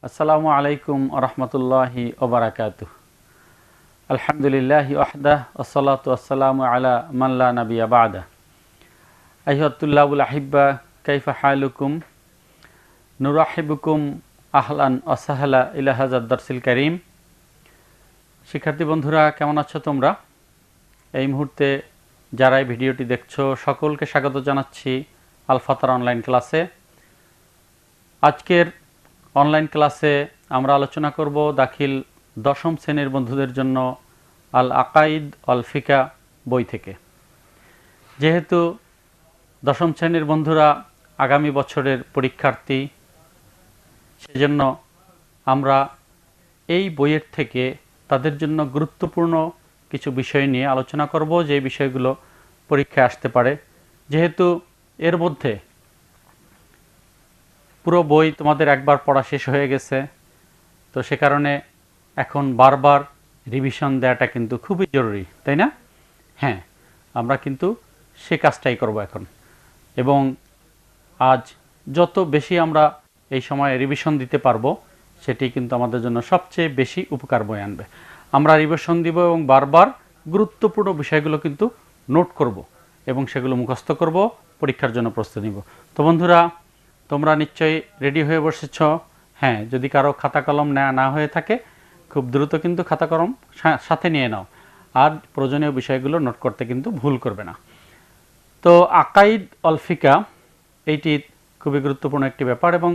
আসসালামু আলাইকুম রহমতুল্লাহি ওবারাকাতুহ। আলহামদুলিল্লাহি ওয়াহদাহ ওয়াসসালাতু ওয়াসসালামু আলা মান লা নাবিয়্যা বা'দা। আইয়ুহাত-তুল্লাবুল আহিব্বা কাইফা হালুকুম, নুরাহিবুকুম আহলান ওয়া সাহলা ইলা হাযাদ দারসিল কারীম। শিক্ষার্থী বন্ধুরা, কেমন আছো তোমরা? এই মুহূর্তে যারা এই ভিডিওটি দেখছো সকলকে স্বাগত জানাচ্ছি আল ফাতরা অনলাইন ক্লাসে। আজকের অনলাইন ক্লাসে আমরা আলোচনা করব দাখিল দশম শ্রেণীর বন্ধুদের জন্য আল আকাইদ আল ফিকা বই থেকে। যেহেতু দশম শ্রেণীর বন্ধুরা আগামী বছরের পরীক্ষার্থী, সেজন্য আমরা এই বইয়ের থেকে তাদের জন্য গুরুত্বপূর্ণ কিছু বিষয় নিয়ে আলোচনা করব, যে বিষয়গুলো পরীক্ষায় আসতে পারে। যেহেতু এর মধ্যে পুরো বই তোমাদের একবার পড়া শেষ হয়ে গেছে, তো সে কারণে এখন বারবার রিভিশন দেওয়াটা কিন্তু খুবই জরুরি, তাই না? হ্যাঁ, আমরা কিন্তু সে কাজটাই করব এখন। এবং আজ যত বেশি আমরা এই সময়ে রিভিশন দিতে পারবো, সেটি কিন্তু আমাদের জন্য সবচেয়ে বেশি উপকার বয়ে আনবে। আমরা রিভিশন দিব এবং বারবার গুরুত্বপূর্ণ বিষয়গুলো কিন্তু নোট করব এবং সেগুলো মুখস্থ করব, পরীক্ষার জন্য প্রস্তুতি নিব। তো বন্ধুরা, তোমরা নিশ্চয়ই রেডি হয়ে বসেছ। হ্যাঁ, যদি কারো খাতা কলম না হয়ে থাকে, খুব দ্রুত কিন্তু খাতা কলম সাথে নিয়ে নাও, আর প্রয়োজনীয় বিষয়গুলো নোট করতে কিন্তু ভুল করবে না। তো আকাইদ আল ফিকা এইটি খুবই গুরুত্বপূর্ণ একটি ব্যাপার, এবং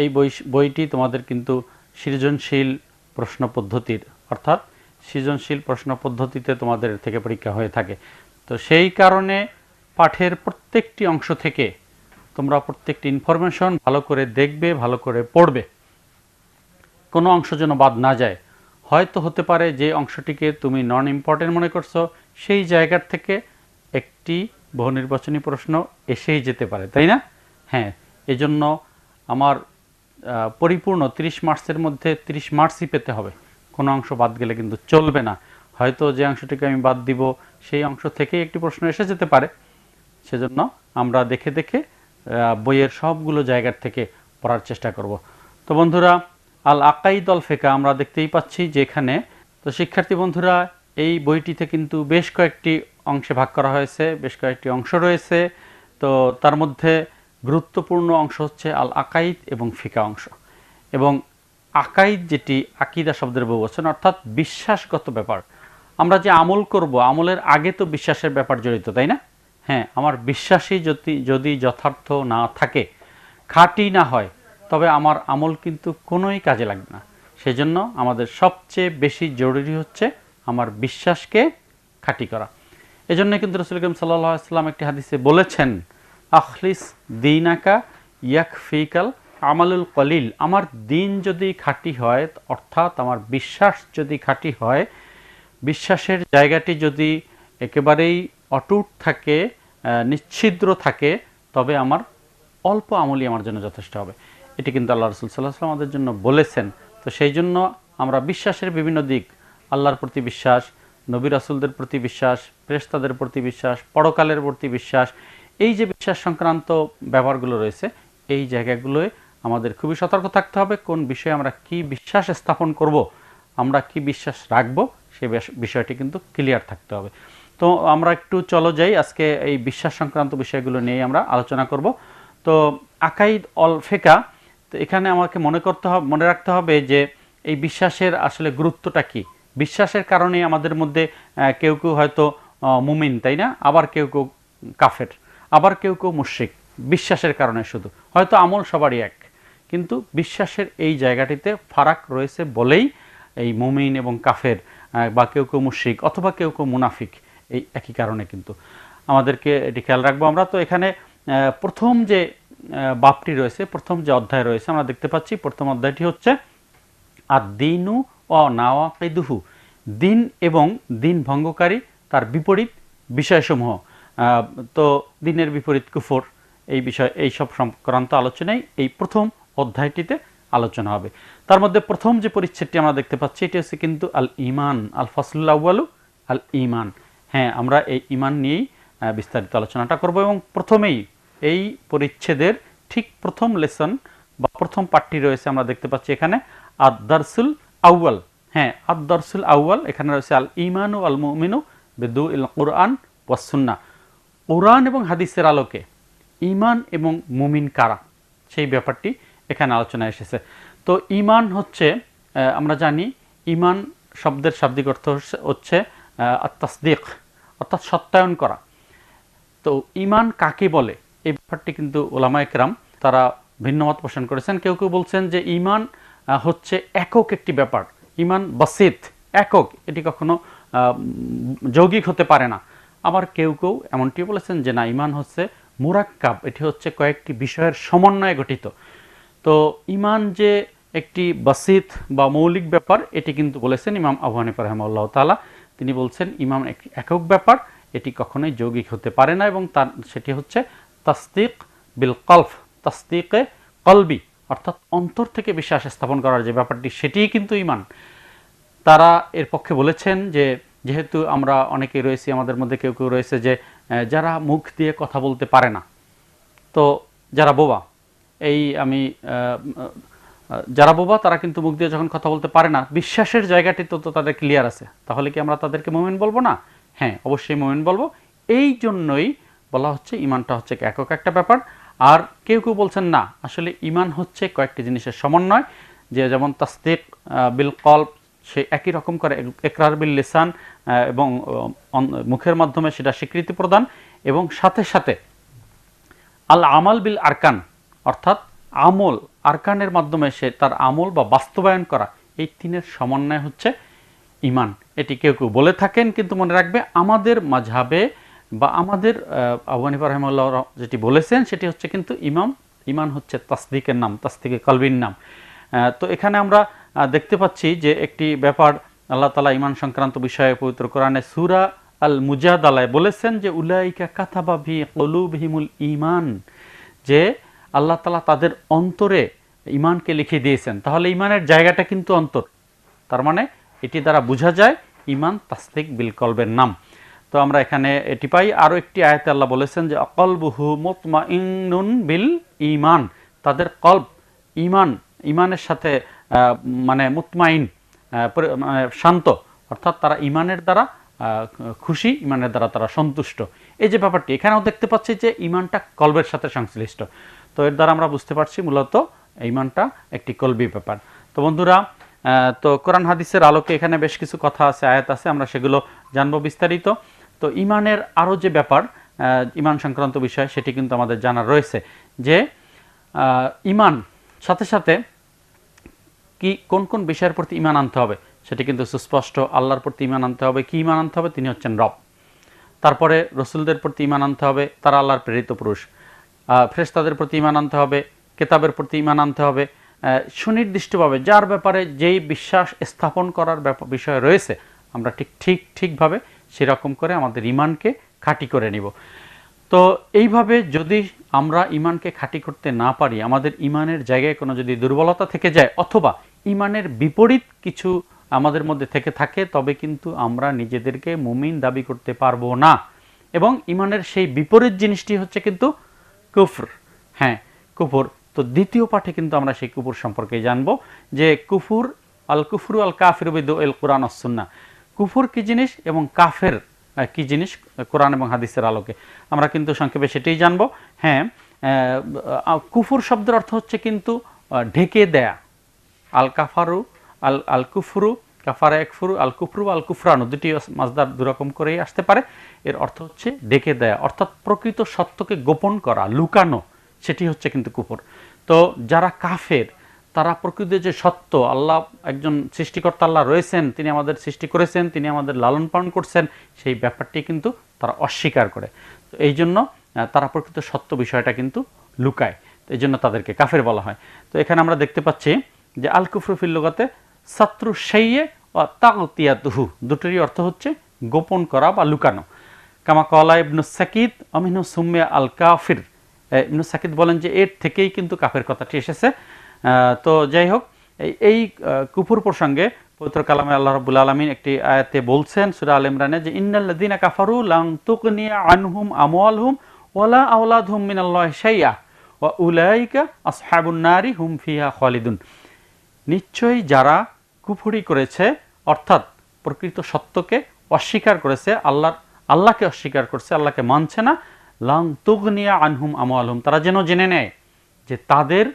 এই বইটি তোমাদের কিন্তু সৃজনশীল প্রশ্ন পদ্ধতির, অর্থাৎ সৃজনশীল প্রশ্ন পদ্ধতিতে তোমাদের থেকে পরীক্ষা হয়ে থাকে। তো সেই কারণে পাঠের প্রত্যেকটি অংশ থেকে তোমরা প্রত্যেকটি ইনফরমেশন ভালো করে দেখবে, ভালো করে পড়বে, কোনো অংশ যেন বাদ না যায়। হয়তো হতে পারে যে অংশটিকে তুমি নন ইম্পর্টেন্ট মনে করছো, সেই জায়গার থেকে একটি বহু নির্বাচনী প্রশ্ন এসেই যেতে পারে, তাই না? হ্যাঁ, এজন্য আমার পরিপূর্ণ 30 মার্কসের মধ্যে 30 মার্কসই পেতে হবে, কোনো অংশ বাদ গেলে কিন্তু চলবে না। হয়তো যে অংশটিকে আমি বাদ দিব সেই অংশ থেকেই একটি প্রশ্ন এসে যেতে পারে, সেজন্য আমরা দেখে দেখে বইয়ের সবগুলো জায়গার থেকে পড়ার চেষ্টা করব। তো বন্ধুরা, আল আকাইদ আল ফিকা আমরা দেখতেই পাচ্ছি যে এখানে, তো শিক্ষার্থী বন্ধুরা, এই বইটিতে কিন্তু বেশ কয়েকটি অংশে ভাগ করা হয়েছে, বেশ কয়েকটি অংশ রয়েছে। তো তার মধ্যে গুরুত্বপূর্ণ অংশ হচ্ছে আল আকাইদ এবং ফিকা অংশ। এবং আকাইদ যেটি আকিদা শব্দের বহুবচন, অর্থাৎ বিশ্বাসগত ব্যাপার। আমরা যে আমল করব, আমলের আগে তো বিশ্বাসের ব্যাপার জড়িত, তাই না? হ্যাঁ, আমার বিশ্বাসই যদি যথার্থ না থাকে, খাঁটি না হয়, তবে আমার আমল কিন্তু কোনোই কাজে লাগবে না। সেজন্য আমাদের সবচেয়ে বেশি জরুরি হচ্ছে আমার বিশ্বাসকে খাঁটি করা। এজন্য কিন্তু রাসূল করিম সাল্লাল্লাহু আলাইহি ওয়াসাল্লাম একটি হাদিসে বলেছেন, আখলিস দীনাকা ইয়াকফিকাল আমালুল কলিল। আমার দিন যদি খাঁটি হয়, অর্থাৎ আমার বিশ্বাস যদি খাঁটি হয়, বিশ্বাসের জায়গাটি যদি একেবারেই অটুট থাকে, নিচ্ছিদ্র থাকে, তবে আমার অল্প আমলই আমার জন্য যথেষ্ট হবে। এটি কিন্তু আল্লাহ রাসূল সাল্লাল্লাহু আলাইহি ওয়াসাল্লাম আমাদের জন্য বলেছেন। তো সেই জন্য আমরা বিশ্বাসের বিভিন্ন দিক, আল্লাহর প্রতি বিশ্বাস, নবী রাসূলদের প্রতি বিশ্বাস, ফেরেশতাদের প্রতি বিশ্বাস, পরকালের প্রতি বিশ্বাস, এই যে বিশ্বাস সংক্রান্ত ব্যাপারগুলো রয়েছে, এই জায়গাগুলোয় আমাদের খুবই সতর্ক থাকতে হবে। কোন বিষয়ে আমরা কি বিশ্বাস স্থাপন করব, আমরা কি বিশ্বাস রাখব, সেই বিষয়টি কিন্তু ক্লিয়ার থাকতে হবে। তো আমরা একটু চলো যাই, আজকে এই বিশ্বাস সংক্রান্ত বিষয়গুলো নিয়ে আমরা আলোচনা করব। তো আকাইদ আল ফিকা, তো এখানে আমাকে মনে রাখতে হবে যে এই বিশ্বাসের আসলে গুরুত্বটা কি। বিশ্বাসের কারণে আমাদের মধ্যে কেউ কেউ হয়তো মুমিন, তাই না? আবার কেউ কেউ কাফের, আবার কেউ কেউ মুশরিক। বিশ্বাসের কারণে শুধু, হয়তো আমল সবারই এক, কিন্তু বিশ্বাসের এই জায়গাটিতে ফারাক রয়েছে বলেই এই মুমিন এবং কাফের, বা কেউ কেউ মুশরিক অথবা কেউ কেউ মুনাফিক, এই একই কারণে কিন্তু আমাদেরকে এটি খেয়াল রাখবো আমরা। তো এখানে প্রথম যে বাপটি রয়েছে, প্রথম যে অধ্যায় রয়েছে, আমরা দেখতে পাচ্ছি প্রথম অধ্যায়টি হচ্ছে আদ-দীনু ওয়া নাওয়াকিদুহু, দিন এবং দিন ভঙ্গকারী তার বিপরীত বিষয়সমূহ। তো দিনের বিপরীত কুফর, এই বিষয়, এই সব সংক্রান্ত আলোচনাই এই প্রথম অধ্যায়টিতে আলোচনা হবে। তার মধ্যে প্রথম যে পরিচ্ছেদটি আমরা দেখতে পাচ্ছি, এটি হচ্ছে কিন্তু আল ঈমান, আল ফাসলুল আউয়ালু আল ঈমান। হ্যাঁ, আমরা এই ঈমান নিয়েই বিস্তারিত আলোচনাটা করব, এবং প্রথমেই এই পরিচ্ছেদের ঠিক প্রথম লেসন বা প্রথম পাঠটি রয়েছে আমরা দেখতে পাচ্ছি এখানে আদ-দারসুল আউয়াল। হ্যাঁ, আদ-দারসুল আউয়াল এখানে রয়েছে আল ঈমানু আল মুমিনু বিদুইল কুরআন ওয়াস সুন্নাহ। কোরআন এবং হাদিসের আলোকে ঈমান এবং মুমিন কারা, সেই ব্যাপারটি এখানে আলোচনা এসেছে। তো ঈমান হচ্ছে, আমরা জানি ঈমান শব্দের শাব্দিক অর্থ হচ্ছে আত-তাসদীক, অর্থাৎ সত্যায়ন করা। তো ঈমান কাকে বলে, এই ব্যাপারটি কিন্তু উলামায়ে কেরাম তারা ভিন্ন মত পোষণ করেছেন। কেউ কেউ বলছেন যে ঈমান হচ্ছে একক একটি ব্যাপার, ঈমান বাসিত, একক, এটি কখনো যৌগিক হতে পারে না। আবার কেউ কেউ এমনটি বলেছেন যে না, ঈমান হচ্ছে মুরাক্কাব, এটি হচ্ছে কয়েকটি বিষয়ের সমন্বয়ে গঠিত। তো ঈমান যে একটি বাসিত বা মৌলিক ব্যাপার, এটি কিন্তু বলেছেন ইমাম আবু হানিফা রাহিমাহুল্লাহ তাআলা। তিনি বলছেন ঈমান একটি একক ব্যাপার, এটি কখনোই যৌগিক হতে পারে না, এবং তার সেটি হচ্ছে তাসদীক বিল কলব, তাসদীকে কলবি, অর্থাৎ অন্তর থেকে বিশ্বাস স্থাপন করার যে ব্যাপারটি, সেটিই কিন্তু ঈমান। তারা এর পক্ষে বলেছেন যে যেহেতু আমরা অনেকেই রয়েছি, আমাদের মধ্যে কেউ কেউ রয়েছে যে যারা মুখ দিয়ে কথা বলতে পারে না, তো যারা বোবা, এই আমি যারা বোবা তারা কিন্তু মুখ দিয়ে যখন কথা বলতে পারে না, বিশ্বাসের জায়গাটি তো তাদের ক্লিয়ার আছে, তাহলে কি আমরা তাদেরকে মুমিন বলবো না? হ্যাঁ, অবশ্যই মুমিন বলবো। এই জন্যই বলা হচ্ছে ঈমানটা হচ্ছে একক একটা ব্যাপার। আর কেউ কেউ বলছেন না, আসলে ঈমান হচ্ছে কয়েকটি জিনিসের সমন্বয়, যে যেমন তাসদীক বিল কলব, সে একই রকম করে ইকরার বিল লিসান, এবং মুখের মাধ্যমে সেটা স্বীকৃতি প্রদান, এবং সাথে সাথে আল আমাল বিল আরকান, অর্থাৎ আমল আরকানের মাধ্যমে সে তার আমল বা বাস্তবায়ন করা, এই তিনের সমন্বয় হচ্ছে ঈমান। এটি কেউ কেউ বলে থাকেন, কিন্তু মনে রাখবে আমাদের মাযহাবে বা আমাদের আবু হানিফা রাহিমাহুল্লাহ যেটি বলেছেন সেটি হচ্ছে কিন্তু ঈমান হচ্ছে তাসদীকের নাম, তাসদীকে কলবির নাম। তো এখানে আমরা দেখতে পাচ্ছি যে একটি ব্যাপার আল্লাহ তাআলা ঈমান সংক্রান্ত বিষয়ে পবিত্র কোরআনে সূরা আল মুজাদালায় বলেছেন যে উলাইকা কাতাবা ফি কুলুবিহিমুল ঈমান, যে আল্লাহ তাআলা তাদের অন্তরে ঈমানকে লিখে দিয়েছেন। তাহলে ঈমানের জায়গাটা কিন্তু অন্তর, তার মানে এটি দ্বারা বোঝা যায় ঈমান তাসদীক বিল কলবের নাম। তো আমরা এখানে এটি পাই। আরও একটি আয়াতে আল্লাহ বলেছেন যে কলবুহু মুতমাইন্নুন বিল ঈমান, তাদের কলব ঈমানের সাথে মানে মুতমাইন, শান্ত, অর্থাৎ তারা ঈমানের দ্বারা খুশি, ঈমানের দ্বারা তারা সন্তুষ্ট। এই যে ব্যাপারটি এখানেও দেখতে পাচ্ছি যে ঈমানটা কলবের সাথে সংশ্লিষ্ট। তো এর দ্বারা আমরা বুঝতে পারছি মূলত ঈমানটা একটি কলবি ব্যাপার। তো বন্ধুরা, তো কোরআন হাদিসের আলোকে এখানে বেশ কিছু কথা আছে, আয়াত আছে, আমরা সেগুলো জানবো বিস্তারিত। তো ঈমানের আরও যে ব্যাপার, ঈমান সংক্রান্ত বিষয়, সেটি কিন্তু আমাদের জানা রয়েছে যে ঈমান সাথে সাথে কি কোন কোন বিষয়ের প্রতি ঈমান আনতে হবে সেটি কিন্তু সুস্পষ্ট। আল্লাহর প্রতি ঈমান আনতে হবে। কি ঈমান আনতে হবে? তিনি হচ্ছেন রব। তারপরে রসুলদের প্রতি ঈমান আনতে হবে, তারা আল্লাহর প্রেরিত পুরুষ। ফেরেশতাদের প্রতি ঈমান আনতে হবে, কিতাবের প্রতি ঈমান আনতে হবে, সুনির্দিষ্টভাবে যার ব্যাপারে যেই বিশ্বাস স্থাপন করার বিষয় রয়েছে, আমরা ঠিকভাবে সেরকম করে আমাদের ঈমানকে খাঁটি করে নিব। তো এইভাবে যদি আমরা ঈমানকে খাঁটি করতে না পারি, আমাদের ঈমানের জায়গায় কোনো যদি দুর্বলতা থেকে যায়, অথবা ঈমানের বিপরীত কিছু আমাদের মধ্যে থেকে থাকে, তবে কিন্তু আমরা নিজেদেরকে মুমিন দাবি করতে পারবো না। এবং ঈমানের সেই বিপরীত জিনিসটি হচ্ছে কিন্তু কুফর। হ্যাঁ, কুফর। তো দ্বিতীয় পাঠে কিন্তু আমরা সেই কুফর সম্পর্কে জানবো যে কুফরু আল কাফিরু বিদুইল কুরআন ওয়াস সুন্নাহ, কুফর কি জিনিস এবং কাফের কি জিনিস কোরআন এবং হাদিসের আলোকে আমরা কিন্তু সংক্ষেপে সেটাই জানবো। হ্যাঁ, কুফর শব্দের অর্থ হচ্ছে কিন্তু ঢেকে দেয়া। আল কাফারু আল কুফরু, কাফারা একফুরু, আল কুফরু আল কুফরানু, দুটি মাসদার দুরকম করেই আসতে পারে। এর অর্থ হচ্ছে ঢেকে দেয়া, অর্থাৎ প্রকৃত সত্যকে গোপন করা, লুকানো, সেটি হচ্ছে কিন্তু কুফর। তো যারা কাফের, তারা প্রকৃত যে সত্য, আল্লাহ একজন সৃষ্টিকর্তা, আল্লাহ রয়েছেন, তিনি আমাদের সৃষ্টি করেছেন, তিনি আমাদের লালন পালন করছেন, সেই ব্যাপারটি কিন্তু তারা অস্বীকার করে। তো এই জন্য তারা প্রকৃত সত্য বিষয়টা কিন্তু লুকায়, তো এই জন্য তাদেরকে কাফের বলা হয়। তো এখানে আমরা দেখতে পাচ্ছি যে আল কুফরু ফিল লুগাতে সাত্রু শাইয়ে ওয়া তাগতিয়াতুহু, দুটোরই অর্থ হচ্ছে গোপন করা বা লুকানো। কামা ক্বালা ইবনু সাকিত আমিনু সুম্মিয়া আল কাফির, ইবনু সাকিত বলেন যে এর থেকেই কিন্তু কাফের কথাটি এসেছে। তো যাই হোক, এই কুফর প্রসঙ্গে পবিত্র কালামে আল্লাহ রাব্বুল আলামিন একটি আয়াতে বলছেন সূরা আল ইমরানে যে ইন্নাল্লাযীনা কাফারু লান তুগনিয়া আনহুম আমওয়ালুহুম ওয়ালা আওলাদুহুম মিনাল্লাহি শাইআ ওয়া উলাইকা আসহাবুন নারি হুম ফিহা খালিদুন। নিশ্চয়ই যারা কুফরি করেছে অর্থাৎ প্রকৃত সত্যকে অস্বীকার করেছে, আল্লাহকে অস্বীকার করছে, আল্লাহকে মানছে না, লাং তুগনিয়া আনহুম আমওয়ালহুম, তারা যেন জেনে নেয় যে তাদের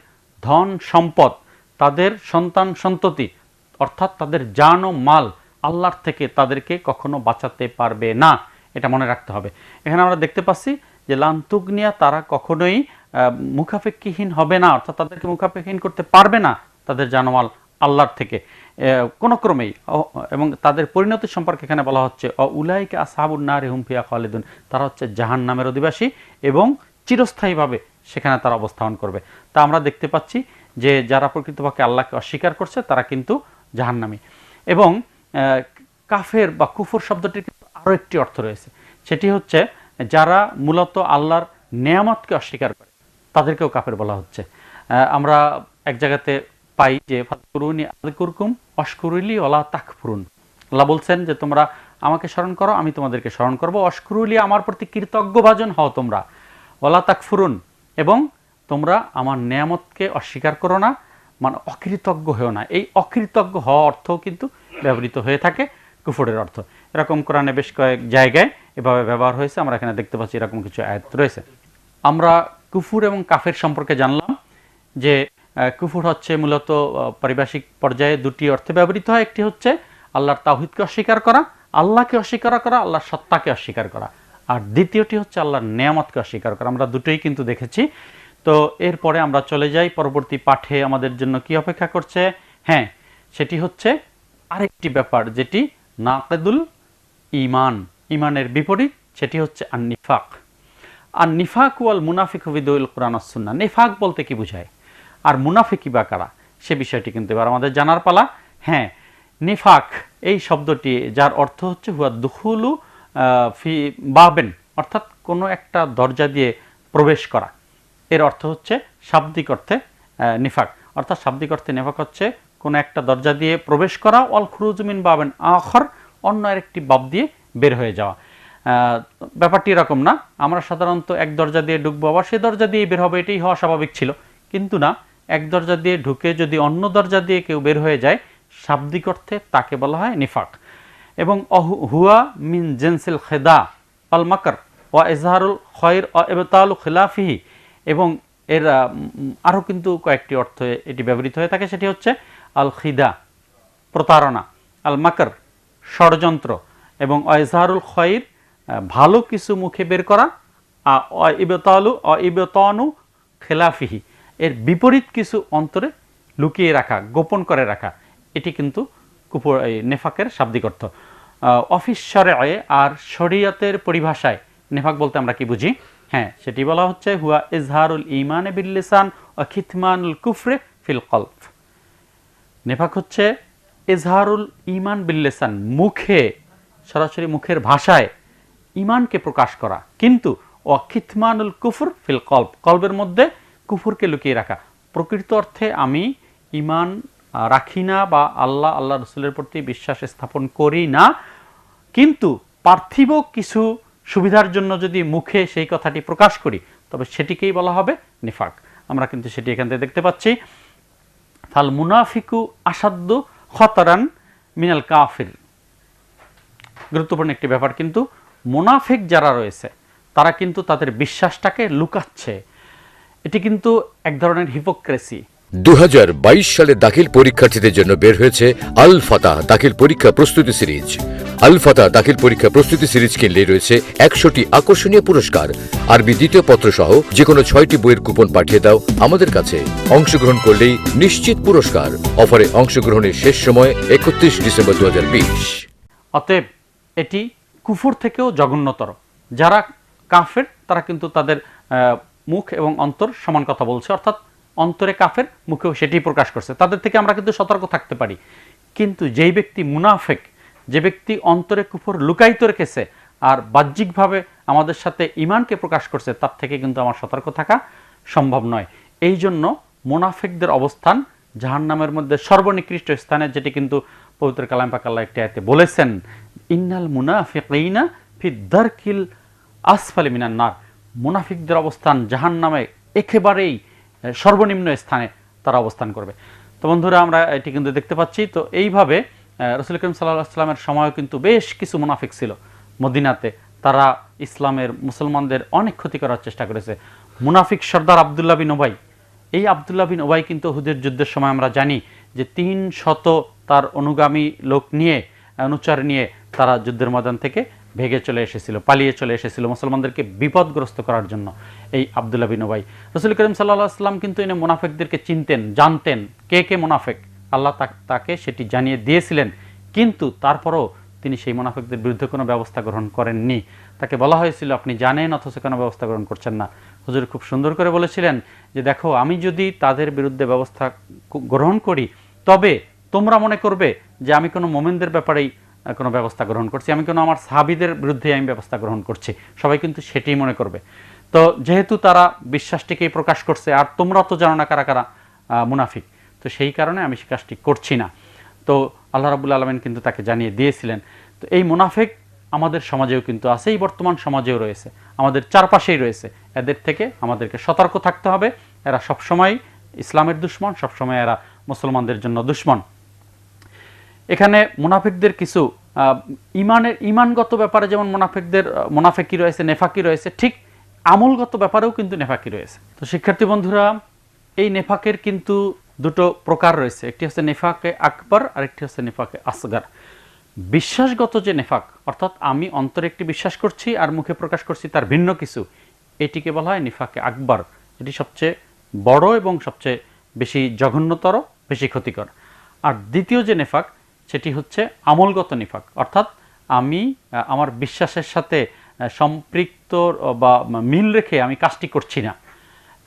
ধন সম্পদ, তাদের সন্তান সন্ততি অর্থাৎ তাদের জান ও মাল আল্লাহর থেকে তাদেরকে কখনো বাঁচাতে পারবে না। এটা মনে রাখতে হবে। এখানে আমরা দেখতে পাচ্ছি যে লাং তুগনিয়া, তারা কখনোই মুখাপেক্ষীহীন হবে না, অর্থাৎ তাদেরকে মুখাপেক্ষীহীন করতে পারবে না তাদের জানমাল আল্লাহর থেকে কোন ক্রমেই। এবং তাদের পরিণতি সম্পর্কে এখানে বলা হচ্ছে উলাইকা আসহাবুন নারি হুম ফিহা খালিদুন, তারা হচ্ছে জাহান্নামের অধিবাসী এবং চিরস্থায়ীভাবে সেখানে তারা অবস্থান করবে। তা আমরা দেখতে পাচ্ছি যে যারা প্রকৃতপক্ষে আল্লাহকে অস্বীকার করছে তারা কিন্তু জাহান্নামী। এবং কাফের বা কুফর শব্দটির কিন্তু আরও একটি অর্থ রয়েছে, সেটি হচ্ছে যারা মূলত আল্লাহর নেয়ামতকে অস্বীকার করে তাদেরকেও কাফের বলা হচ্ছে। আমরা এক জায়গাতে পাই যে ফাযকুরুনি আযকুরকুম ওয়াশকুরুলি ওয়ালা তাকফুরুন। আল্লাহ বলছেন যে তোমরা আমাকে স্মরণ করো, আমি তোমাদেরকে স্মরণ করব, ওয়াশকুরুলি, আমার প্রতি কৃতজ্ঞভাজন হও তোমরা, ওয়ালা তাকফুরুন, এবং তোমরা আমার নেয়ামতকে অস্বীকার করো না, মানে অকৃতজ্ঞ হও না। এই অকৃতজ্ঞ হওয়া অর্থও কিন্তু ব্যবহৃত হয়ে থাকে কুফরের অর্থ। এরকম কোরআনে বেশ কয়েক জায়গায় এভাবে ব্যবহার হয়েছে, আমরা এখানে দেখতে পাচ্ছি এরকম কিছু আয়াত রয়েছে। আমরা কুফর এবং কাফের সম্পর্কে জানলাম যে কুফর হচ্ছে মূলত পারিভাষিক পর্যায়ে দুটি অর্থে ব্যবহৃত হয়। একটি হচ্ছে আল্লাহর তাওহীদকে অস্বীকার করা, আল্লাহকে অস্বীকার করা, আল্লাহর সত্তাকে অস্বীকার করা, আর দ্বিতীয়টি হচ্ছে আল্লাহর নেয়ামতকে অস্বীকার করা। আমরা দুটোই কিন্তু দেখেছি। তো এরপরে আমরা চলে যাই পরবর্তী পাঠে আমাদের জন্য কি অপেক্ষা করছে। হ্যাঁ, সেটি হচ্ছে আরেকটি ব্যাপার যেটি নাকেদুল ঈমান, ঈমানের বিপরীত, সেটি হচ্ছে আন-নিফাক। আর নিফাক ওয়াল মুনাফিক বিদুল কুরআন ওয়াস সুন্নাহ, নিফাক বলতে কি বোঝায় আর মুনাফিকি বা কারা, সে বিষয়টি কিন্তু এবার আমাদের জানার পালা। হ্যাঁ, নিফাক এই শব্দটি যার অর্থ হচ্ছে হুয়া দুখুলু ফি বাবেন, অর্থাৎ কোনো একটা দরজা দিয়ে প্রবেশ করা, এর অর্থ হচ্ছে শাব্দিক অর্থে নিফাক, অর্থাৎ শাব্দিক অর্থে নিফাক হচ্ছে কোনো একটা দরজা দিয়ে প্রবেশ করা, অল খুরুজ মিন বাবেন আখর, অন্য আরেকটি বাব দিয়ে বের হয়ে যাওয়া। ব্যাপারটি এরকম না, আমরা সাধারণত এক দরজা দিয়ে ঢুকবো আবার সে দরজা দিয়ে বের হবে, এটাই হওয়া স্বাভাবিক ছিল, কিন্তু না, এক দরজা দিয়ে ঢুকে যদি অন্য দরজা দিয়ে কেউ বের হয়ে যায় শাব্দিক অর্থে তাকে বলা হয় নিফাক। এবং হুয়া মিন জিনসিল খেদা আল মাকর ওয়া ইজহারুল খয়র ওয়া ইবতালু খিলাফিহি, এবং এর আরও কিন্তু কয়েকটি অর্থে এটি ব্যবহৃত হয়ে থাকে, সেটি হচ্ছে আল খিদা প্রতারণা, আল মাকর ষড়যন্ত্র, এবং ইজহারুল খয়র ভালো কিছু মুখে বের করা, ইবতানু খিলাফিহি এর বিপরীত কিছু অন্তরে লুকিয়ে রাখা, গোপন করে রাখা, এটি কিন্তু কুফর নেফাকের শাব্দিক অর্থ। অফিস শরয়ে আর শরিয়তের পরিভাষায় নেফাক বলতে আমরা কি বুঝি? হ্যাঁ, সেটি বলা হচ্ছে হুয়া ইজহারুল ঈমানে বিল লিসান ওয়া কিতমানুল কুফরে ফিল কলব। নেফাক হচ্ছে ইজহারুল ঈমান বিল লিসান, মুখে সরাসরি মুখের ভাষায় ঈমানকে প্রকাশ করা, কিন্তু ওয়া কিতমানুল কুফর ফিল কলব, কলবের মধ্যে কুফরকে লুকিয়ে রাখা। প্রকৃত অর্থে আমি ঈমান রাখি না বা আল্লাহ রসুলের প্রতি বিশ্বাস স্থাপন করি না, কিন্তু পার্থিব কিছু সুবিধার জন্য যদি মুখে সেই কথাটি প্রকাশ করি তবে সেটিকেই বলা হবে নিফাক। আমরা কিন্তু সেটি এখান থেকে দেখতে পাচ্ছি। ফাল মুনাফিকু আসাদ্দু খতরান মিনাল কাফির, গুরুত্বপূর্ণ একটি ব্যাপার, কিন্তু মুনাফিক যারা রয়েছে তারা কিন্তু তাদের বিশ্বাসটাকে লুকাচ্ছে, এটি কিন্তু এক ধরনের হিপোক্রেসি। 2022 সালে দাখিল পরীক্ষার্থীদের জন্য বের হয়েছে আল ফাতাহ দাখিল পরীক্ষা প্রস্তুতি সিরিজ। আল ফাতাহ দাখিল পরীক্ষা প্রস্তুতি সিরিজ কিনলে রয়েছে 100টি আকর্ষণীয় পুরস্কার। আরবি দ্বিতীয় পত্র সহ যে কোনো 6টি বইয়ের কুপন পাঠিয়ে দাও আমাদের কাছে, অংশগ্রহণ করলেই নিশ্চিত পুরস্কার। অফারে অংশগ্রহণের শেষ সময় 31 ডিসেম্বর 2020। অতএব এটি কুফর থেকেও জঘন্যতর। যারা কাফের তারা কিন্তু তাদের মুখ এবং অন্তর সমান কথা বলছে, অর্থাৎ অন্তরে কাফের, মুখেও সেটি প্রকাশ করছে, তাদের থেকে আমরা কিন্তু সতর্ক থাকতে পারি। কিন্তু যেই ব্যক্তি মুনাফিক, যে ব্যক্তি অন্তরে কুফর লুকায়িত রেখেছে আর বাহ্যিকভাবে আমাদের সাথে ঈমানকে প্রকাশ করছে, তার থেকে কিন্তু আমার সতর্ক থাকা সম্ভব নয়। এই জন্য মুনাফিকদের অবস্থান জাহান্নামের মধ্যে সর্বনিকৃষ্ট স্থানে, যেটি কিন্তু পবিত্র কালাম পাক আল্লাহ একটি আয়াতে বলেছেন, ইন্নাল মুনাফিকিনা ফি দারকিল আসফালি মিনান নার, মুনাফিকদের অবস্থান জাহান্নামে একেবারেই সর্বনিম্ন স্থানে তারা অবস্থান করবে। তো বন্ধুরা আমরা এটি কিন্তু দেখতে পাচ্ছি। তো এইভাবে রাসূল করিম সাল্লাল্লাহু আলাইহি ওয়াসাল্লামের সময় কিন্তু বেশ কিছু মুনাফিক ছিল মদিনাতে, তারা ইসলামের মুসলমানদের অনেক ক্ষতি করার চেষ্টা করেছে। মুনাফিক সর্দার আব্দুল্লাহ বিন উবাই, এই আব্দুল্লাহ বিন উবাই কিন্তু উহুদের যুদ্ধের সময় আমরা জানি যে 300 তার অনুগামী লোক নিয়ে, অনুচর নিয়ে তারা যুদ্ধের ময়দান থেকে ভেগে চলে এসেছিল, পালিয়ে চলে এসেছিল মুসলমানদেরকে বিপদগ্রস্ত করার জন্য। এই আব্দুল্লাহ বিন উবাই, রাসূল করিম সাল্লাল্লাহু আলাইহি ওয়াসাল্লাম কিন্তু এনে মুনাফিকদেরকে চিনতেন, জানতেন কে কে মুনাফিক, আল্লাহ তাকে সেটি জানিয়ে দিয়েছিলেন। কিন্তু তারপরও তিনি সেই মুনাফিকদের বিরুদ্ধে কোনো ব্যবস্থা গ্রহণ করেননি। তাকে বলা হয়েছিল আপনি জানেন অথচ কোনো ব্যবস্থা গ্রহণ করছেন না। হুজুর খুব সুন্দর করে বলেছিলেন যে দেখো, আমি যদি তাদের বিরুদ্ধে ব্যবস্থা গ্রহণ করি তবে তোমরা মনে করবে যে আমি কোনো মুমিনদের ব্যাপারেই কোনো ব্যবস্থা গ্রহণ করছি, আমি কোনো আমার সাহাবীদের বিরুদ্ধে আমি ব্যবস্থা গ্রহণ করছি, সবাই কিন্তু সেটাই মনে করবে। তো যেহেতু তারা বিশ্বাসটিকেই প্রকাশ করছে, আর তোমরা তো জানো না কারা কারা মুনাফিক, তো সেই কারণে আমি সে কাজটি করছি না। তো আল্লাহ রাব্বুল আলামিন কিন্তু তাকে জানিয়ে দিয়েছিলেন। তো এই মুনাফিক আমাদের সমাজেও কিন্তু আছে, এই বর্তমান সমাজেও রয়েছে, আমাদের চারপাশেই রয়েছে। এদের থেকে আমাদেরকে সতর্ক থাকতে হবে। এরা সবসময় ইসলামের দুশমন, সবসময় এরা মুসলমানদের জন্য দুশমন। এখানে মুনাফিকদের কিছু ইমানগত ব্যাপারে যেমন মুনাফিকদের মুনাফিকি রয়েছে, নেফাকি রয়েছে, ঠিক আমলগত ব্যাপারেও কিন্তু নেফাকি রয়েছে। তো শিক্ষার্থী বন্ধুরা, এই নেফাকের কিন্তু দুটো প্রকার রয়েছে, একটি হচ্ছে নেফাকে আকবর, আরেকটি হচ্ছে নেফাকে আসগার। বিশ্বাসগত যে নেফাক, অর্থাৎ আমি অন্তরে একটি বিশ্বাস করছি আর মুখে প্রকাশ করছি তার ভিন্ন কিছু, এটিকে বলা হয় নিফাকে আকবর। এটি সবচেয়ে বড় এবং সবচেয়ে বেশি জঘন্যতর, বেশি ক্ষতিকর। আর দ্বিতীয় যে নেফাক, সেটি হচ্ছে আমলগত নিফাক, অর্থাৎ আমি আমার বিশ্বাসের সাথে সম্পৃক্ত বা মিল রেখে আমি কাজটি করছি না,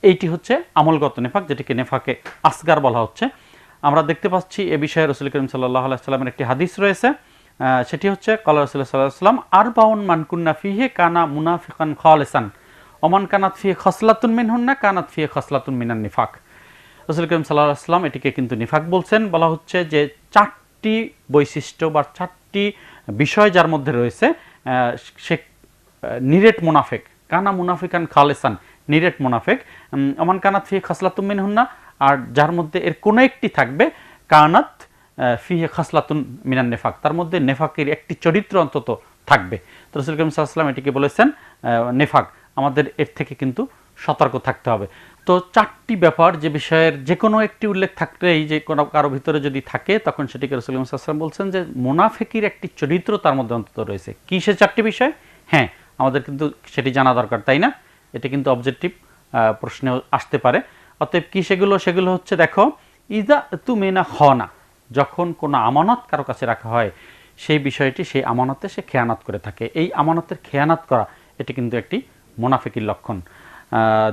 এইটি হচ্ছে আমলগত নেফাক, যেটিকে নেফাকে আসগার বলা হচ্ছে। আমরা দেখতে পাচ্ছি এ বিষয়ে রাসূল করিম সাল্লাল্লাহু আলাইহি ওয়াসাল্লামের একটি হাদিস রয়েছে, সেটি হচ্ছে ক্বালা রাসূলুল্লাহ সাল্লাল্লাহু আলাইহি ওয়াসাল্লাম আরবাউন মান কুন্না ফিহি কানা মুনাফিকান খালিসান ওমান কানাত ফিহি খাসলাতুন মিনহুন্না কানাত ফিহি খাসলাতুন মিনান নিফাক। রাসূল করিম সাল্লাল্লাহু আলাইহি ওয়াসাল্লাম এটিকে কিন্তু নিফাক বলছেন। বলা হচ্ছে যে 4টি বৈশিষ্ট্য বা 4টি বিষয় যার মধ্যে রয়েছে, সে নিরেট মুনাফিক, কানা মুনাফিকান খালিসান, নিরেট মুনাফিক। ওমান কানাত ফিহি খাসলাতুন মিনহুন্না, আর যার মধ্যে এর কোনো একটি থাকবে, কানাত ফিহে খাসলাতুন মিনান নেফাক, তার মধ্যে নেফাকের একটি চরিত্র অন্তত থাকবে। তো রাসূল করিম সাল্লাল্লাহু আলাইহি ওয়াসাল্লাম এটিকে বলেছেন নেফাক, আমাদের এর থেকে কিন্তু সতর্ক থাকতে হবে। তো 4টি ব্যাপার, যে বিষয়ের যে কোনো একটি উল্লেখ থাকলেই, যে কোনো কারো ভিতরে যদি থাকে, তখন সেটিকে রাসূল সাল্লাল্লাহু আলাইহি ওয়াসাল্লাম বলছেন যে মুনাফিকের একটি চরিত্র তার মধ্যে অন্তত রয়েছে। কি সে 4টি বিষয়? হ্যাঁ, আমাদের কিন্তু সেটি জানা দরকার, তাই না? এটি কিন্তু অবজেক্টিভ প্রশ্নেও আসতে পারে। অতএব কি সেগুলো? সেগুলো হচ্ছে, দেখো, ইজা তুমিনা খনা, যখন কোনো আমানত কারো কাছে রাখা হয়, সেই বিষয়টি, সেই আমানতে সে খেয়ানত করে থাকে। এই আমানতের খেয়ানত করা, এটি কিন্তু একটি মুনাফিকের লক্ষণ।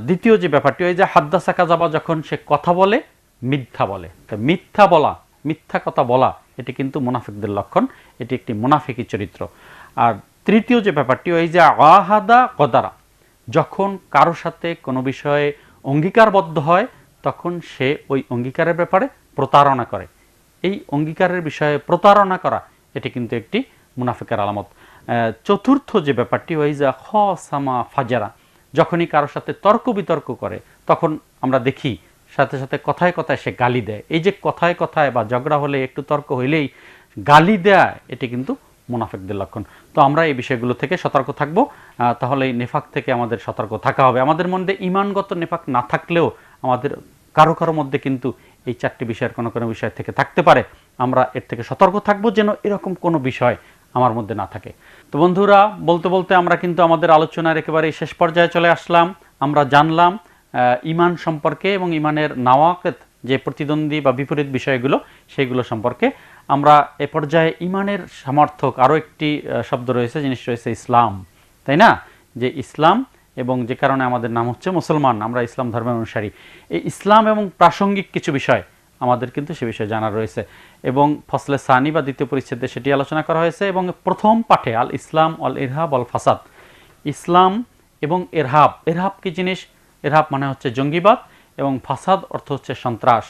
দ্বিতীয় যে ব্যাপারটি, ওই যে হাদ্দাসা কাযাবা, যখন সে কথা বলে মিথ্যা বলে। তো মিথ্যা বলা, মিথ্যা কথা বলা, এটি কিন্তু মুনাফিকদের লক্ষণ, এটি একটি মুনাফিকি চরিত্র। আর তৃতীয় যে ব্যাপারটি, ওই যে আহাদা কদারা, যখন কারো সাথে কোনো বিষয়ে অঙ্গীকারবদ্ধ হয়, তখন সে ওই অঙ্গীকারের ব্যাপারে প্রতারণা করে। এই অঙ্গীকারের বিষয়ে প্রতারণা করা, এটি কিন্তু একটি মুনাফিকের আলামত। চতুর্থ যে ব্যাপারটি, ওই যে খাসামা ফাজারা, যখনই কারোর সাথে তর্ক বিতর্ক করে, তখন আমরা দেখি সাথে সাথে কথায় কথায় সে গালি দেয়। এই যে কথায় কথায় বা ঝগড়া হলে, একটু তর্ক হইলেই গালি দেয়া, এটি কিন্তু মুনাফিকদের লক্ষণ। তো আমরা এই বিষয়গুলো থেকে সতর্ক থাকব। তাহলে এই নেফাক থেকে আমাদের সতর্ক থাকা হবে। আমাদের মধ্যে ঈমানগত নেফাক না থাকলেও আমাদের কারো কারো মধ্যে কিন্তু এই 4টি বিষয়ের কোনো কোনো বিষয় থেকে থাকতে পারে। আমরা এর থেকে সতর্ক থাকব যেন এরকম কোনো বিষয় আমার মধ্যে না থাকে। তো বন্ধুরা, বলতে বলতে আমরা কিন্তু আমাদের আলোচনার একেবারে শেষ পর্যায়ে চলে আসলাম। আমরা জানলাম ঈমান সম্পর্কে এবং ঈমানের নাওয়াকিত, যে প্রতিদ্বন্দ্বী বা বিপরীত বিষয়গুলো, সেইগুলো সম্পর্কে। আমরা এ পর্যায়ে ঈমানের সমর্থক আরও একটি শব্দ রয়েছে, জিনিস রয়েছে ইসলাম, তাই না? যে ইসলাম, এবং যে কারণে আমাদের নাম হচ্ছে মুসলমান, আমরা ইসলাম ধর্মের অনুসারী। এই ইসলাম এবং প্রাসঙ্গিক কিছু বিষয় আমাদের কিন্তু সে বিষয়ে জানা রয়েছে, এবং ফসলে সানি বা দ্বিতীয় পরিচ্ছেদে সেটি আলোচনা করা হয়েছে। এবং প্রথম পাঠে আল ইসলাম আল ইরহাব আল ফাসাদ, ইসলাম এবং এরহাব। এরহাব কি জিনিস? এরহাব মানে হচ্ছে জঙ্গিবাদ, এবং ফাসাদ অর্থ হচ্ছে সন্ত্রাস।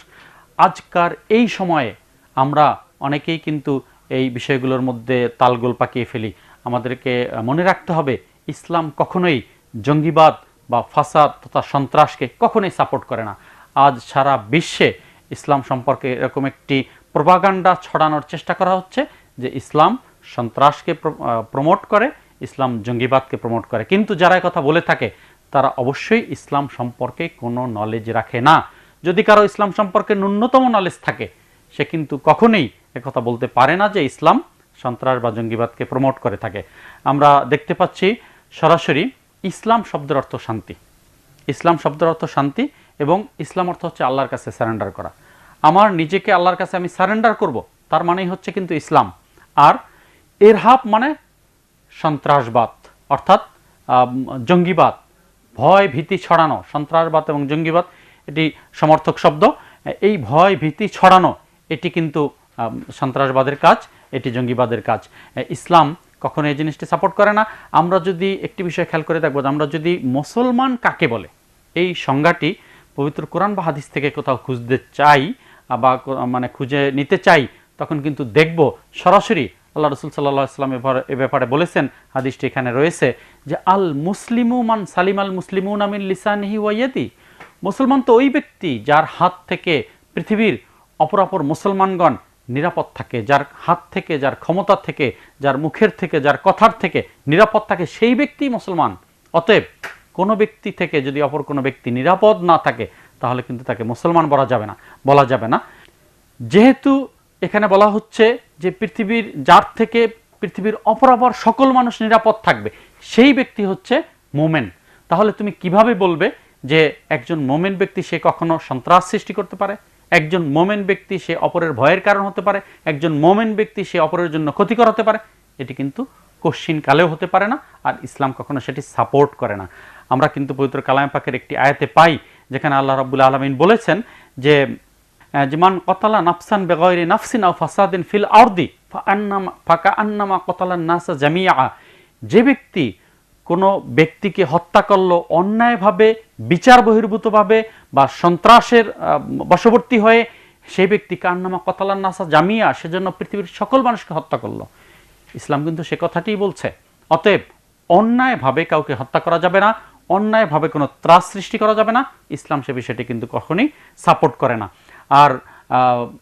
আজকার এই সময়ে আমরা অনেকেই কিন্তু এই বিষয়গুলোর মধ্যে তালগোল পাকিয়ে ফেলি। আমাদেরকে মনে রাখতে হবে, ইসলাম কখনোই জঙ্গিবাদ বা ফাসাদ তথা সন্ত্রাসকে কখনোই সাপোর্ট করে না। আজ সারা বিশ্বে ইসলাম সম্পর্কে এরকম একটি প্রপাগান্ডা ছড়ানোর চেষ্টা করা হচ্ছে যে ইসলাম সন্ত্রাসকে প্রমোট করে, ইসলাম জঙ্গিবাদকে প্রমোট করে। কিন্তু যারা কথা বলে থাকে তারা অবশ্যই ইসলাম সম্পর্কে কোনো নলেজ রাখে না। যদি কারো ইসলাম সম্পর্কে ন্যূনতম নলেজ থাকে সে কিন্তু কখনোই একথা বলতে পারে না যে ইসলাম সন্ত্রাস বা জঙ্গিবাদকে প্রমোট করে থাকে। আমরা দেখতে পাচ্ছি সরাসরি ইসলাম শব্দের অর্থ শান্তি। ইসলাম শব্দের অর্থ শান্তি এবং ইসলাম অর্থ হচ্ছে আল্লাহর কাছে সারেন্ডার করা। আমার নিজেকে আল্লাহর কাছে আমি সারেন্ডার করব, তার মানেই হচ্ছে কিন্তু ইসলাম। আর ইরহাব মানে সন্ত্রাসবাদ, অর্থাৎ জঙ্গিবাদ, ভয় ভীতি ছড়ানো। সন্ত্রাসবাদ এবং জঙ্গিবাদ এটি সমর্থক শব্দ। এই ভয় ভীতি ছড়ানো এটি কিন্তু সন্ত্রাসবাদের কাজ, এটি জঙ্গিবাদের কাজ। ইসলাম কখনো এই জিনিসটি সাপোর্ট করে না। আমরা যদি একটি বিষয় খেয়াল করে দেখব, আমরা যদি মুসলমান কাকে বলে এই সংজ্ঞাটি পবিত্র কোরআন বা হাদিস থেকে কোথাও খুঁজতে চাই বা মানে খুঁজে নিতে চাই, তখন কিন্তু দেখব সরাসরি আল্লাহ রসুল সাল্লাল্লাহু আলাইহি ওয়াসাল্লাম এ ব্যাপারে বলেছেন, হাদিসটি এখানে রয়েছে যে আল মুসলিমু মান সালিম আল মুসলিমুনা মিন লিসানিহি ওয়া ইয়াদি। মুসলমান তো ওই ব্যক্তি যার হাত থেকে পৃথিবীর অপরাপর মুসলমানগণ নিরাপদ থাকে, যার হাত থেকে, যার ক্ষমতা থেকে, যার মুখের থেকে, যার কথার থেকে নিরাপদ থাকে, সেই ব্যক্তি মুসলমান। অতএব কোনো ব্যক্তি থেকে যদি অপর কোনো ব্যক্তি নিরাপদ না থাকে তাহলে কিন্তু তাকে মুসলমান বলা যাবে না। যেহেতু এখানে বলা হচ্ছে যে পৃথিবীর যার থেকে পৃথিবীর অপরাপর সকল মানুষ নিরাপদ থাকবে সেই ব্যক্তি হচ্ছে মোমেন, তাহলে তুমি কিভাবে বলবে যে একজন মোমেন ব্যক্তি সে কখনো সন্ত্রাস সৃষ্টি করতে পারে, একজন মোমেন ব্যক্তি সে অপরের ভয়ের কারণ হতে পারে, একজন মোমেন ব্যক্তি সে অপরের জন্য ক্ষতিকর হতে পারে? এটি কিন্তু কোশ্চিন কালেও হতে পারে না, আর ইসলাম কখনো সেটি সাপোর্ট করে না। আমরা কিন্তু পবিত্র কালামে পাকের একটি আয়াতে পাই যেখানে আল্লাহ রাব্বুল আলামিন বলেছেন যে মান কতালা নাফসান বিগাইরি নাফসিন আও ফাসাদিন ফিল আরদি ফাকান্নামা কতালান নাসা জামিআ। যে ব্যক্তি কোনো ব্যক্তিকে হত্যা করলো অন্যায়ভাবে, বিচার বহির্ভূতভাবে বা সন্ত্রাসের বশবর্তী হয়ে, সেই ব্যক্তি কান্নামা কতালান নাসা জামিয়া, সেজন্য পৃথিবীর সকল মানুষকে হত্যা করলো। ইসলাম কিন্তু সে কথাটিই বলছে। অতএব অন্যায়ভাবে কাউকে হত্যা করা যাবে না, অন্যায়ভাবে কোনো ত্রাস সৃষ্টি করা যাবে না। ইসলাম সে বিষয়টি কিন্তু কখনোই সাপোর্ট করে না। আর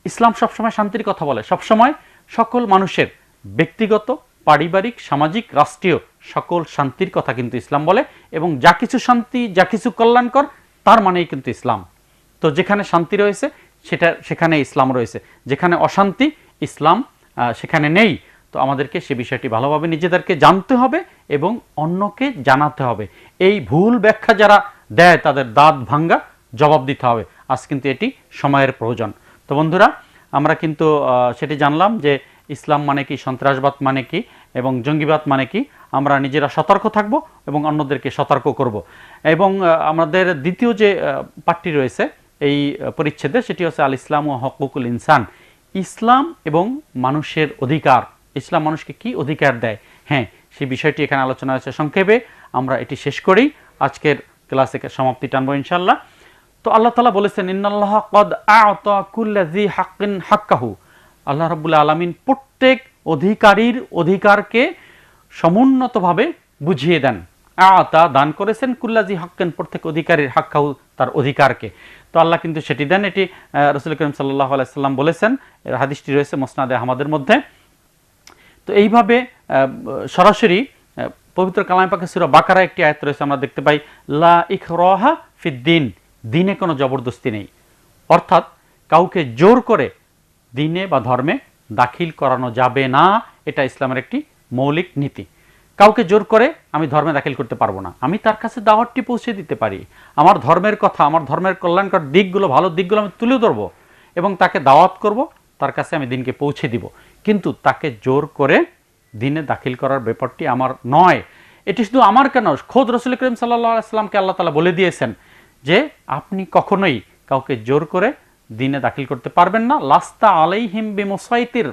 ইসলাম সবসময় শান্তির কথা বলে, সবসময় সকল মানুষের ব্যক্তিগত, পারিবারিক, সামাজিক, রাষ্ট্রীয় সকল শান্তির কথা কিন্তু ইসলাম বলে, এবং যা কিছু শান্তি, যা কিছু কল্যাণকর তার মানেই কিন্তু ইসলাম। তো যেখানে শান্তি রয়েছে সেখানে ইসলাম রয়েছে, যেখানে অশান্তি ইসলাম সেখানে নেই। তো আমাদেরকে সে বিষয়টি ভালোভাবে নিজেদেরকে জানতে হবে এবং অন্যকে জানাতে হবে। এই ভুল ব্যাখ্যা যারা দেয় তাদের দাঁত ভাঙ্গা জবাব দিতে হবে। আজ কিন্তু এটি সময়ের প্রয়োজন। তো বন্ধুরা, আমরা কিন্তু সেটি জানলাম যে ইসলাম মানে কি, সন্ত্রাসবাদ মানে কি এবং জঙ্গিবাদ মানে কি। আমরা নিজেরা সতর্ক থাকব এবং অন্যদেরকে সতর্ক করব। এবং আমাদের দ্বিতীয় যে পাঠটি রয়েছে এই পরিচ্ছেদে, সেটি হচ্ছে আল ইসলাম ও হকুকুল ইনসান। ইসলাম এবং মানুষের অধিকার। ইসলাম মানুষকে কি অধিকার দেয়, হ্যাঁ, সেই বিষয়টি এখানে আলোচনা হয়েছে। সংক্ষেপে আমরা এটি শেষ করি, আজকের ক্লাসে সমাপ্তি টানবো ইনশাআল্লাহ। তো আল্লাহ তাআলা বলেছেন ইন্নাল্লাহ কদ আ'তা কুল্লা যী হাক্কিন হাক্কাহু। আল্লাহ রাব্বুল আলামিন প্রত্যেক অধিকারীর অধিকারকে সমুন্নতভাবে বুঝিয়ে দেন। আ'তা দান করেছেন, কুল্লা যী হাক্কিন প্রত্যেক অধিকারীর, হাক্কাহু তার অধিকারকে। তো আল্লাহ কিন্তু সেটি দেন। এটি রাসূল করিম সাল্লাল্লাহু আলাইহি সাল্লাম বলেছেন, এর হাদিসটি রয়েছে মুসনাদে আহমদের মধ্যে। তো এইভাবে সরাসরি পবিত্র কালামে পাকে সূরা বাকারা একটি আয়াত রয়েছে, আমরা দেখতে পাই লা ইকরাহা ফিদ্দিন, দিনে কোনো জবরদস্তি নেই। অর্থাৎ কাউকে জোর করে দিনে বা ধর্মে দাখিল করানো যাবে না, এটা ইসলামের একটি মৌলিক নীতি। কাউকে জোর করে আমি ধর্মে দাখিল করতে পারবো না, আমি তার কাছে দাওয়াতটি পৌঁছে দিতে পারি। আমার ধর্মের কথা, আমার ধর্মের কল্যাণকর দিকগুলো, ভালো দিকগুলো আমি তুলে ধরবো এবং তাকে দাওয়াত করব, তার কাছে আমি দিনকে পৌঁছে দিব। কিন্তু তাকে জোর করে দিনে দাখিল করার ব্যাপারটি আমার নয়। এটি শুধু আমার কেন, খোদ রাসূল করিম সাল্লাল্লাহু আলাইহি ওয়াসাল্লামকে আল্লাহ তাআলা বলে দিয়েছেন যে আপনি কখনোই কাউকে জোর করে দিনে দাখিল করতে পারবেন না। লাস্তা আলাইহিম বিমুসাইতির,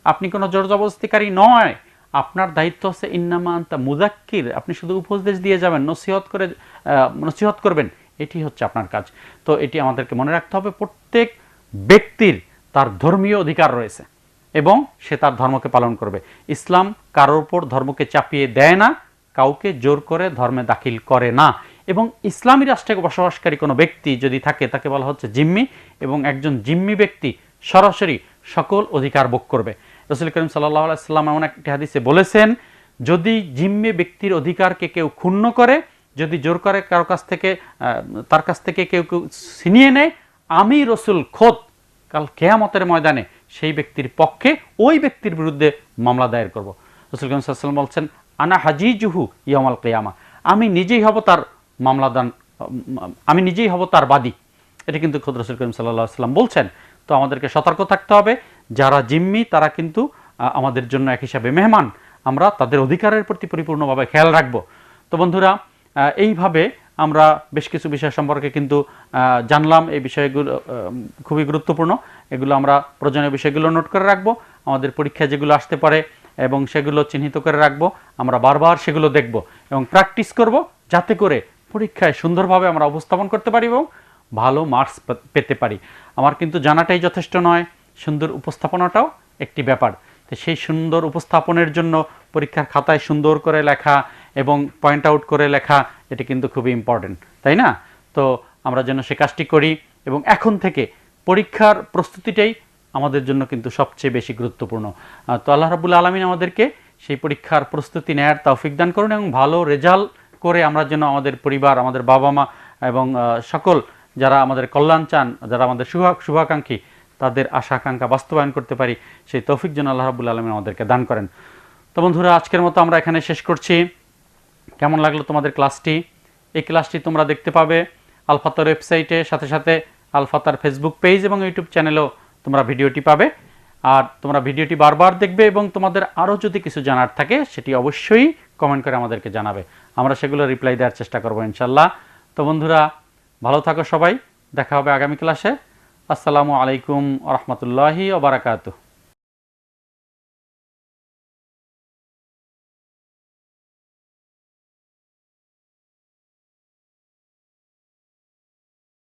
আপনি কোনো জোর জবরদস্তিকারী নয়। আপনার দায়িত্ব হচ্ছে ইন্নামা আনতা মুযাক্কির, আপনি শুধু উপদেশ দিয়ে যাবেন, নসিহত করবেন, এটি হচ্ছে আপনার কাজ। তো এটি আমাদেরকে মনে রাখতে হবে, প্রত্যেক ব্যক্তির তার ধর্মীয় অধিকার রয়েছে এবং সে তার ধর্মকে পালন করবে। ইসলাম কারোর উপর ধর্মকে চাপিয়ে দেয় না, কাউকে জোর করে ধর্মে দাখিল করে না। এবং ইসলামী রাষ্ট্রে বসবাসকারী কোনো ব্যক্তি যদি থাকে তাকে বলা হচ্ছে জিম্মি, এবং একজন জিম্মি ব্যক্তি সরাসরি সকল অধিকার ভোগ করবে। রাসূল করিম সাল্লাল্লাহু আলাইহি ওয়াসাল্লাম এমন একটি হাদিসে বলেছেন, যদি জিম্মি ব্যক্তির অধিকারকে কেউ ক্ষুণ্ণ করে, যদি জোর করে কারো কাছ থেকে তার কাছ থেকে কেউ ছিনিয়ে নেয়, আমি রাসূল খোদ কাল কিয়ামতের ময়দানে সেই ব্যক্তির পক্ষে ওই ব্যক্তির বিরুদ্ধে মামলা দায়ের করব। রাসূল করিম সাল্লাল্লাহু আলাইহি ওয়াসাল্লাম বলছেন, আনা হাজিজুহু ইয়াউমাল কিয়ামা, আমি নিজেই হব তার মামলাদান, আমি নিজেই হব তার বাদী। এটা কিন্তু খোদ রাসূল করিম সাল্লাল্লাহু আলাইহি ওয়াসাল্লাম বলছেন। তো আমাদেরকে সতর্ক থাকতে হবে, যারা জিম্মি তারা কিন্তু আমাদের জন্য এক হিসাবে মেহমান, আমরা তাদের অধিকারের প্রতি পরিপূর্ণভাবে খেয়াল রাখব। তো বন্ধুরা, এইভাবে আমরা বেশ কিছু বিষয় সম্পর্কে কিন্তু জানলাম। এই বিষয়গুলো খুবই গুরুত্বপূর্ণ, এগুলো আমরা প্রয়োজনীয় বিষয়গুলো নোট করে রাখবো, আমাদের পরীক্ষায় যেগুলো আসতে পারে এবং সেগুলো চিহ্নিত করে রাখবো, আমরা বারবার সেগুলো দেখব এবং প্র্যাকটিস করব, যাতে করে পরীক্ষায় সুন্দরভাবে আমরা উপস্থাপন করতে পারি এবং ভালো মার্কস পেতে পারি। আমার কিন্তু জানাটাই যথেষ্ট নয়, সুন্দর উপস্থাপনাটাও একটি ব্যাপার। তো সেই সুন্দর উপস্থাপনের জন্য পরীক্ষার খাতায় সুন্দর করে লেখা এবং পয়েন্ট আউট করে লেখা, এটা কিন্তু খুবই ইম্পর্টেন্ট, তাই না? তো আমরা যেন সে কাজটি করি, এবং এখন থেকে পরীক্ষার প্রস্তুতিটাই আমাদের জন্য কিন্তু সবচেয়ে বেশি গুরুত্বপূর্ণ। তো আল্লাহ রাব্বুল আলামিন আমাদেরকে সেই পরীক্ষার প্রস্তুতি নেয়ার তৌফিক দান করুন, এবং ভালো রেজাল্ট করে আমরা যেন আমাদের পরিবার, আমাদের বাবা মা এবং সকল যারা আমাদের কল্যাণ চান, যারা আমাদের শুভাকাঙ্ক্ষী, তাদের আশা আকাঙ্ক্ষা বাস্তবায়ন করতে পারি, সেই তৌফিক যেন আল্লাহ রাব্বুল আলামিন আমাদেরকে দান করেন। তো বন্ধুরা, আজকের মতো আমরা এখানে শেষ করছি। কেমন লাগলো তোমাদের ক্লাসটি? এই ক্লাসটি তোমরা দেখতে পাবে আল ফাতার ওয়েবসাইটে, সাথে সাথে আল ফাতার ফেসবুক পেজ এবং ইউটিউব চ্যানেলেও তোমরা ভিডিওটি পাবে। আর তোমরা ভিডিওটি বারবার দেখবে, এবং তোমাদের আরও যদি কিছু জানার থাকে সেটি অবশ্যই কমেন্ট করে আমাদেরকে জানাবে, আমরা সেগুলো রিপ্লাই দেওয়ার চেষ্টা করবো ইনশাল্লাহ। তো বন্ধুরা, ভালো থাকো সবাই, দেখা হবে আগামী ক্লাসে। আসসালামু আলাইকুম ওয়া রাহমাতুল্লাহি ওয়া বারাকাতুহু।